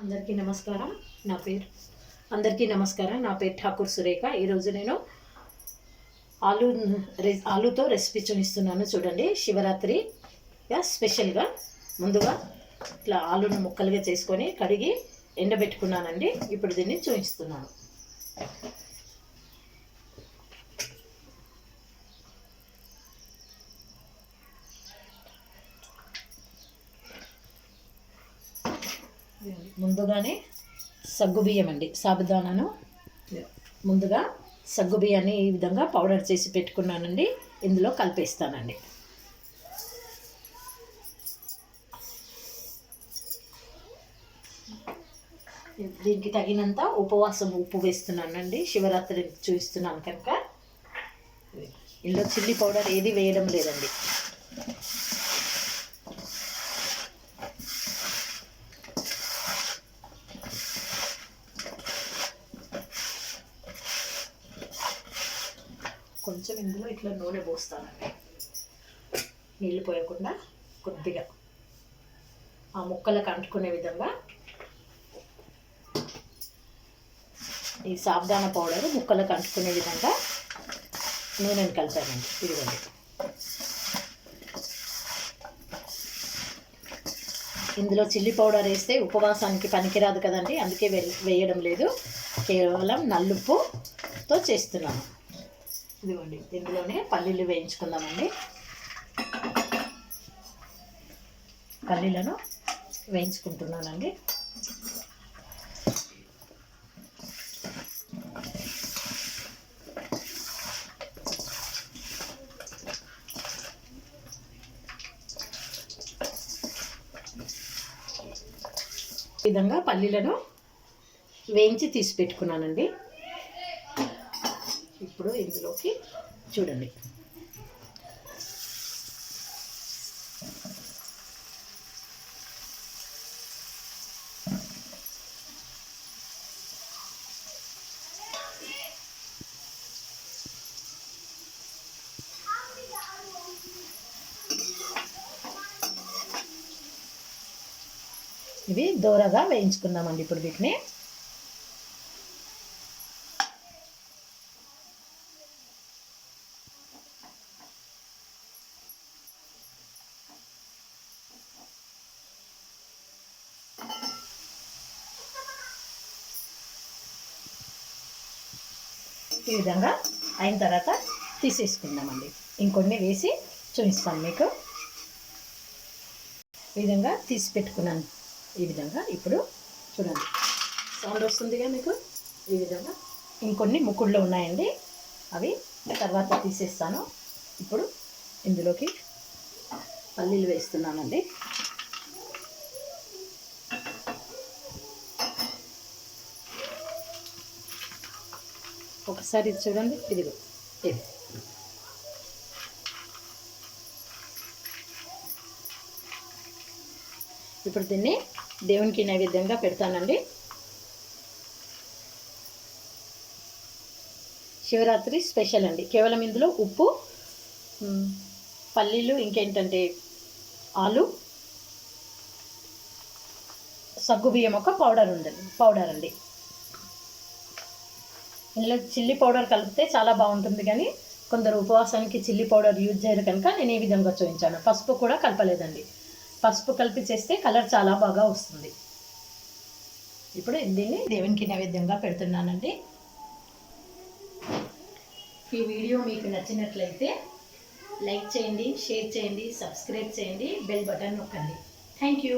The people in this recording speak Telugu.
అందరికీ నమస్కారం. నా పేరు ఠాకూర్ సురేఖ. ఈరోజు నేను ఆలూతో రెసిపీ చూపిస్తున్నాను. చూడండి, శివరాత్రిగా స్పెషల్గా ముందుగా ఇట్లా ఆలూను ముక్కలుగా చేసుకొని కడిగి ఎండబెట్టుకున్నానండి. ఇప్పుడు దీన్ని చూపిస్తున్నాను. ముందుగానే సగ్గుబియ్యం అండి, సాబుదానాను ముందుగా సగ్గుబియ్యాన్ని ఈ విధంగా పౌడర్ చేసి పెట్టుకున్నానండి. ఇందులో కలిపేస్తానండి. దీనికి తగినంత ఉపవాసం ఉప్పు వేస్తున్నానండి. శివరాత్రి చూపిస్తున్నాను కనుక ఇందులో చిల్లీ పౌడర్ ఏది వేయడం లేదండి. కొంచెం ఇందులో ఇట్లా నూనె పోస్తానండి. నీళ్ళు పోయకుండా కొద్దిగా ఆ ముక్కలకు అంటుకునే విధంగా ఈ సాబుదానా పౌడర్ ముక్కలకు అంటుకునే విధంగా నూనెను కలిపానండి. ఇదిగోండి, ఇందులో చిల్లీ పౌడర్ వేస్తే ఉపవాసానికి పనికిరాదు కదండి, అందుకే వేయడం లేదు. కేవలం నల్లుప్పుతో చేస్తున్నాను. ఇదిగోండి, ఇందులోనే పల్లీలు వేయించుకుందామండి. పల్లీలను వేయించుకుంటున్నానండి. ఈ విధంగా పల్లీలను వేయించి తీసి పెట్టుకున్నానండి. ఇప్పుడు ఇందులోకి చూడండి, ఇవి దోరగా వేయించుకుందామండి. ఇప్పుడు వీటిని ఈ విధంగా అయిన తర్వాత తీసేసుకుందామండి. ఇంకొన్ని వేసి చూపిస్తాను మీకు. ఈ విధంగా తీసి పెట్టుకున్నాను. ఈ విధంగా ఇప్పుడు చూడండి, సౌండ్ వస్తుందిగా మీకు. ఈ విధంగా ఇంకొన్ని ముక్కుడులో ఉన్నాయండి, అవి తర్వాత తీసేస్తాను. ఇప్పుడు ఇందులోకి పల్లీలు వేస్తున్నానండి. ఒకసారి ఇది చూడండి, ఇదిగో ఇది. ఇప్పుడు దీన్ని దేవునికి నైవేద్యంగా పెడతానండి. శివరాత్రి స్పెషల్ అండి. కేవలం ఇందులో ఉప్పు, పల్లీలు, ఇంకేంటంటే ఆలు, సగ్గుబియ్యం ఒక పౌడర్ అండి. ఇందులో చిల్లీ పౌడర్ కలిపితే చాలా బాగుంటుంది, కానీ కొందరు ఉపవాసానికి చిల్లీ పౌడర్ యూజ్ చేయరు కనుక నేను ఈ విధంగా చూపించాను. పసుపు కూడా కలపలేదండి. పసుపు కలిపి చేస్తే కలర్ చాలా బాగా వస్తుంది. ఇప్పుడు దీన్ని దేవునికి నైవేద్యంగా పెడుతున్నానండి. ఈ వీడియో మీకు నచ్చినట్లయితే లైక్ చేయండి, షేర్ చేయండి, సబ్స్క్రైబ్ చేయండి, బెల్ బటన్ నొక్కండి. Thank you.